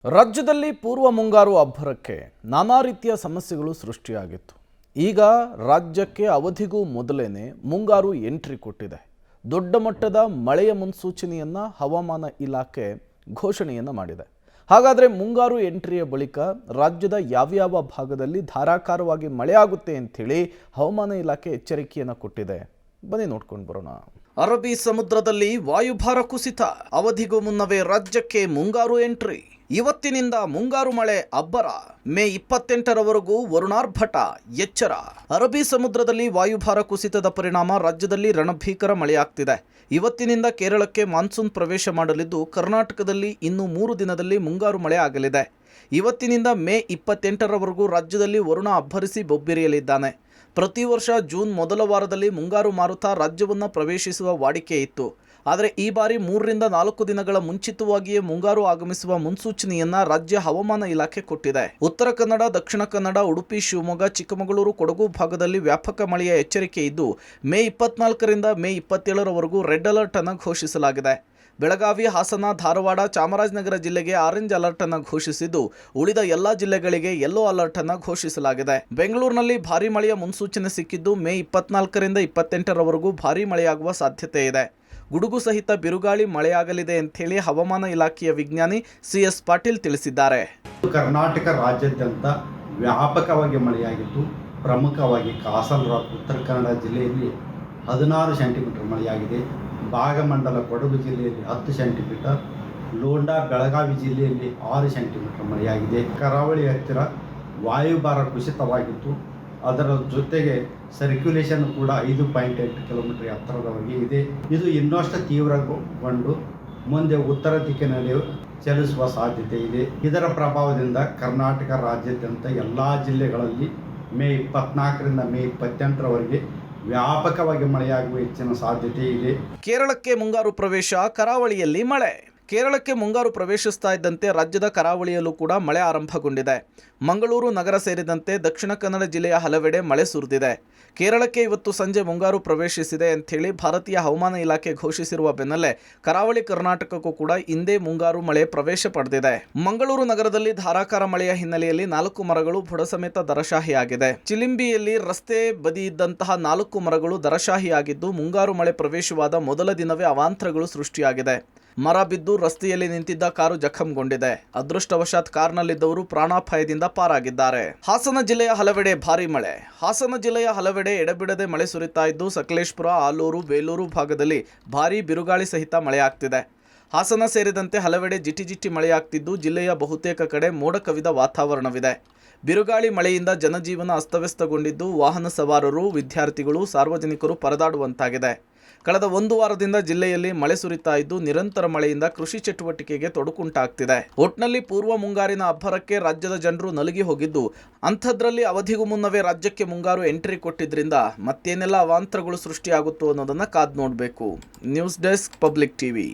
ರಾಜ್ಯದಲ್ಲಿ ಪೂರ್ವ ಮುಂಗಾರು ಅಬ್ಬರಕ್ಕೆ ನಾನಾ ರೀತಿಯ ಸಮಸ್ಯೆಗಳು ಸೃಷ್ಟಿಯಾಗಿತ್ತು. ಈಗ ರಾಜ್ಯಕ್ಕೆ ಅವಧಿಗೂ ಮೊದಲೇನೆ ಮುಂಗಾರು ಎಂಟ್ರಿ ಕೊಟ್ಟಿದೆ. ದೊಡ್ಡ ಮಟ್ಟದ ಮಳೆಯ ಮುನ್ಸೂಚನೆಯನ್ನು ಹವಾಮಾನ ಇಲಾಖೆ ಘೋಷಣೆಯನ್ನು ಮಾಡಿದೆ. ಹಾಗಾದರೆ ಮುಂಗಾರು ಎಂಟ್ರಿಯ ಬಳಿಕ ರಾಜ್ಯದ ಯಾವ್ಯಾವ ಭಾಗದಲ್ಲಿ ಧಾರಾಕಾರವಾಗಿ ಮಳೆಯಾಗುತ್ತೆ ಅಂಥೇಳಿ ಹವಾಮಾನ ಇಲಾಖೆ ಎಚ್ಚರಿಕೆಯನ್ನು ಕೊಟ್ಟಿದೆ. ಬನ್ನಿ ನೋಡ್ಕೊಂಡು ಬರೋಣ. ಅರಬ್ಬಿ ಸಮುದ್ರದಲ್ಲಿ ವಾಯುಭಾರ ಕುಸಿತ, ಅವಧಿಗೂ ಮುನ್ನವೇ ರಾಜ್ಯಕ್ಕೆ ಮುಂಗಾರು ಎಂಟ್ರಿ. ಇವತ್ತಿನಿಂದ ಮುಂಗಾರು ಮಳೆ ಅಬ್ಬರ. ಮೇ 28ರವರೆಗೂ ವರುಣಾರ್ಭಟ ಎಚ್ಚರ. ಅರಬ್ಬಿ ಸಮುದ್ರದಲ್ಲಿ ವಾಯುಭಾರ ಕುಸಿತದ ಪರಿಣಾಮ ರಾಜ್ಯದಲ್ಲಿ ರಣಭೀಕರ ಮಳೆಯಾಗ್ತಿದೆ. ಇವತ್ತಿನಿಂದ ಕೇರಳಕ್ಕೆ ಮಾನ್ಸೂನ್ ಪ್ರವೇಶ ಮಾಡಲಿದ್ದು, ಕರ್ನಾಟಕದಲ್ಲಿ ಇನ್ನು 3 ದಿನದಲ್ಲಿ ಮುಂಗಾರು ಮಳೆ ಆಗಲಿದೆ. ಇವತ್ತಿನಿಂದ ಮೇ 28ರವರೆಗೂ ರಾಜ್ಯದಲ್ಲಿ ವರುಣ ಅಬ್ಬರಿಸಿ ಬೊಬ್ಬಿರಿಯಲಿದ್ದಾನೆ. ಪ್ರತಿ ವರ್ಷ ಜೂನ್ ಮೊದಲ ವಾರದಲ್ಲಿ ಮುಂಗಾರು ಮಾರುತ ರಾಜ್ಯವನ್ನು ಪ್ರವೇಶಿಸುವ ವಾಡಿಕೆ ಇತ್ತು. ಆದರೆ ಈ ಬಾರಿ 3 ರಿಂದ 4 ದಿನಗಳ ಮುಂಚಿತವಾಗಿಯೇ ಮುಂಗಾರು ಆಗಮಿಸುವ ಮುನ್ಸೂಚನೆಯನ್ನ ರಾಜ್ಯ ಹವಾಮಾನ ಇಲಾಖೆ ಕೊಟ್ಟಿದೆ. ಉತ್ತರ ಕನ್ನಡ, ದಕ್ಷಿಣ ಕನ್ನಡ, ಉಡುಪಿ, ಶಿವಮೊಗ್ಗ, ಚಿಕ್ಕಮಗಳೂರು, ಕೊಡಗು ಭಾಗದಲ್ಲಿ ವ್ಯಾಪಕ ಮಳೆಯ ಎಚ್ಚರಿಕೆ ಇದ್ದು, ಮೇ 24ರಿಂದ ಮೇ 27ರವರೆಗೂ ರೆಡ್ ಅಲರ್ಟ್ ಅನ್ನು ಘೋಷಿಸಲಾಗಿದೆ. ಬೆಳಗಾವಿ, ಹಾಸನ, ಧಾರವಾಡ, ಚಾಮರಾಜನಗರ ಜಿಲ್ಲೆಗೆ ಆರೆಂಜ್ ಅಲರ್ಟ್ ಅನ್ನು ಘೋಷಿಸಿದ್ದು, ಉಳಿದ ಎಲ್ಲಾ ಜಿಲ್ಲೆಗಳಿಗೆ ಯೆಲ್ಲೋ ಅಲರ್ಟ್ ಅನ್ನು ಘೋಷಿಸಲಾಗಿದೆ. ಬೆಂಗಳೂರಿನಲ್ಲಿ ಭಾರೀ ಮಳೆಯ ಮುನ್ಸೂಚನೆ ಸಿಕ್ಕಿದ್ದು, ಮೇ 24ರಿಂದ 28ರವರೆಗೂ ಭಾರೀ ಮಳೆಯಾಗುವ ಸಾಧ್ಯತೆ ಇದೆ. ಗುಡುಗು ಸಹಿತ ಬಿರುಗಾಳಿ ಮಳೆಯಾಗಲಿದೆ ಅಂತೇಳಿ ಹವಾಮಾನ ಇಲಾಖೆಯ ವಿಜ್ಞಾನಿ CS ಪಾಟೀಲ್ ತಿಳಿಸಿದ್ದಾರೆ. ಕರ್ನಾಟಕ ರಾಜ್ಯಾದ್ಯಂತ ವ್ಯಾಪಕವಾಗಿ ಮಳೆಯಾಗಿದ್ದು, ಪ್ರಮುಖವಾಗಿ ಕಾಸರಗೋಡು ಉತ್ತರ ಕನ್ನಡ ಜಿಲ್ಲೆಯಲ್ಲಿ 16 ಸೆಂಟಿಮೀಟರ್ ಮಳೆಯಾಗಿದೆ. ಭಾಗಮಂಡಲ ಕೊಡಗು ಜಿಲ್ಲೆಯಲ್ಲಿ 10 ಸೆಂಟಿಮೀಟರ್, ಲೋಂಡಾ ಬೆಳಗಾವಿ ಜಿಲ್ಲೆಯಲ್ಲಿ 6 ಸೆಂಟಿಮೀಟರ್ ಮಳೆಯಾಗಿದೆ. ಕರಾವಳಿ ಹತ್ತಿರ ವಾಯುಭಾರ ಕುಸಿತವಾಗಿತ್ತು. ಅದರ ಜೊತೆಗೆ ಸರ್ಕ್ಯುಲೇಷನ್ ಕೂಡ 5.8 ಕಿಲೋಮೀಟರ್ ಎತ್ತರದವರೆಗೆ ಇದೆ. ಇದು ಇನ್ನಷ್ಟು ತೀವ್ರಗೊಂಡು ಮುಂದೆ ಉತ್ತರ ದಿಕ್ಕಿನಲ್ಲಿ ಚಲಿಸುವ ಸಾಧ್ಯತೆ ಇದೆ. ಇದರ ಪ್ರಭಾವದಿಂದ ಕರ್ನಾಟಕ ರಾಜ್ಯಾದ್ಯಂತ ಎಲ್ಲ ಜಿಲ್ಲೆಗಳಲ್ಲಿ ಮೇ 24ರಿಂದ ಮೇ 28ರವರೆಗೆ ವ್ಯಾಪಕವಾಗಿ ಮಳೆಯಾಗುವ ಹೆಚ್ಚಿನ ಸಾಧ್ಯತೆ ಇದೆ. ಕೇರಳಕ್ಕೆ ಮುಂಗಾರು ಪ್ರವೇಶ, ಕರಾವಳಿಯಲ್ಲಿ ಮಳೆ. ಕೇರಳಕ್ಕೆ ಮುಂಗಾರು ಪ್ರವೇಶಿಸ್ತಾ ಇದ್ದಂತೆ ರಾಜ್ಯದ ಕರಾವಳಿಯಲ್ಲೂ ಕೂಡ ಮಳೆ ಆರಂಭಗೊಂಡಿದೆ. ಮಂಗಳೂರು ನಗರ ಸೇರಿದಂತೆ ದಕ್ಷಿಣ ಕನ್ನಡ ಜಿಲ್ಲೆಯ ಹಲವೆಡೆ ಮಳೆ ಸುರಿದಿದೆ. ಕೇರಳಕ್ಕೆ ಇವತ್ತು ಸಂಜೆ ಮುಂಗಾರು ಪ್ರವೇಶಿಸಿದೆ ಅಂಥೇಳಿ ಭಾರತೀಯ ಹವಾಮಾನ ಇಲಾಖೆ ಘೋಷಿಸಿರುವ ಬೆನ್ನಲ್ಲೇ ಕರಾವಳಿ ಕರ್ನಾಟಕಕ್ಕೂ ಕೂಡ ಇಂದೇ ಮುಂಗಾರು ಮಳೆ ಪ್ರವೇಶ ಪಡೆದಿದೆ. ಮಂಗಳೂರು ನಗರದಲ್ಲಿ ಧಾರಾಕಾರ ಮಳೆಯ ಹಿನ್ನೆಲೆಯಲ್ಲಿ 4 ಮರಗಳು ಬುಡ ಸಮೇತ ದರಶಾಹಿಯಾಗಿದೆ. ಚಿಲಿಂಬಿಯಲ್ಲಿ ರಸ್ತೆ ಬದಿ ಇದ್ದಂತಹ 4 ಮರಗಳು ದರಶಾಹಿಯಾಗಿದ್ದು, ಮುಂಗಾರು ಮಳೆ ಪ್ರವೇಶವಾದ ಮೊದಲ ದಿನವೇ ಅವಾಂತರಗಳು ಸೃಷ್ಟಿಯಾಗಿದೆ. ಮರ ಬಿದ್ದು ರಸ್ತೆಯಲ್ಲಿ ನಿಂತಿದ್ದ ಕಾರು ಜಖಂಗೊಂಡಿದೆ. ಅದೃಷ್ಟವಶಾತ್ ಕಾರ್ನಲ್ಲಿದ್ದವರು ಪ್ರಾಣಾಪಾಯದಿಂದ ಪಾರಾಗಿದ್ದಾರೆ. ಹಾಸನ ಜಿಲ್ಲೆಯ ಹಲವೆಡೆ ಭಾರೀ ಮಳೆ. ಹಾಸನ ಜಿಲ್ಲೆಯ ಹಲವೆಡೆ ಎಡೆಬಿಡದೆ ಮಳೆ ಸುರಿತಾ ಇದ್ದು, ಸಕಲೇಶಪುರ, ಆಲೂರು, ಬೇಲೂರು ಭಾಗದಲ್ಲಿ ಭಾರೀ ಬಿರುಗಾಳಿ ಸಹಿತ ಮಳೆಯಾಗ್ತಿದೆ. ಹಾಸನ ಸೇರಿದಂತೆ ಹಲವೆಡೆ ಜಿಟಿ ಮಳೆಯಾಗ್ತಿದ್ದು, ಜಿಲ್ಲೆಯ ಬಹುತೇಕ ಕಡೆ ಮೋಡ ಕವಿದ ವಾತಾವರಣವಿದೆ. ಬಿರುಗಾಳಿ ಮಳೆಯಿಂದ ಜನಜೀವನ ಅಸ್ತವ್ಯಸ್ತಗೊಂಡಿದ್ದು, ವಾಹನ ಸವಾರರು, ವಿದ್ಯಾರ್ಥಿಗಳು, ಸಾರ್ವಜನಿಕರು ಪರದಾಡುವಂತಾಗಿದೆ. ಕಳೆದ 1 ವಾರದಿಂದ ಜಿಲ್ಲೆಯಲ್ಲಿ ಮಳೆ ಸುರಿತಾ ಇದ್ದು, ನಿರಂತರ ಮಳೆಯಿಂದ ಕೃಷಿ ಚಟುವಟಿಕೆಗೆ ತೊಡಕುಂಟಾಗ್ತಿದೆ. ಒಟ್ನಲ್ಲಿ ಪೂರ್ವ ಮುಂಗಾರಿನ ಅಬ್ಬರಕ್ಕೆ ರಾಜ್ಯದ ಜನರು ನಲುಗಿ ಹೋಗಿದ್ದು, ಅಂಥದ್ರಲ್ಲಿ ಅವಧಿಗೂ ಮುನ್ನವೇ ರಾಜ್ಯಕ್ಕೆ ಮುಂಗಾರು ಎಂಟ್ರಿ ಕೊಟ್ಟಿದ್ರಿಂದ ಮತ್ತೇನೆಲ್ಲ ಅವಾಂತರಗಳು ಸೃಷ್ಟಿಯಾಗುತ್ತೋ ಅನ್ನೋದನ್ನ ಕಾದು ನೋಡಬೇಕು. News desk, public TV.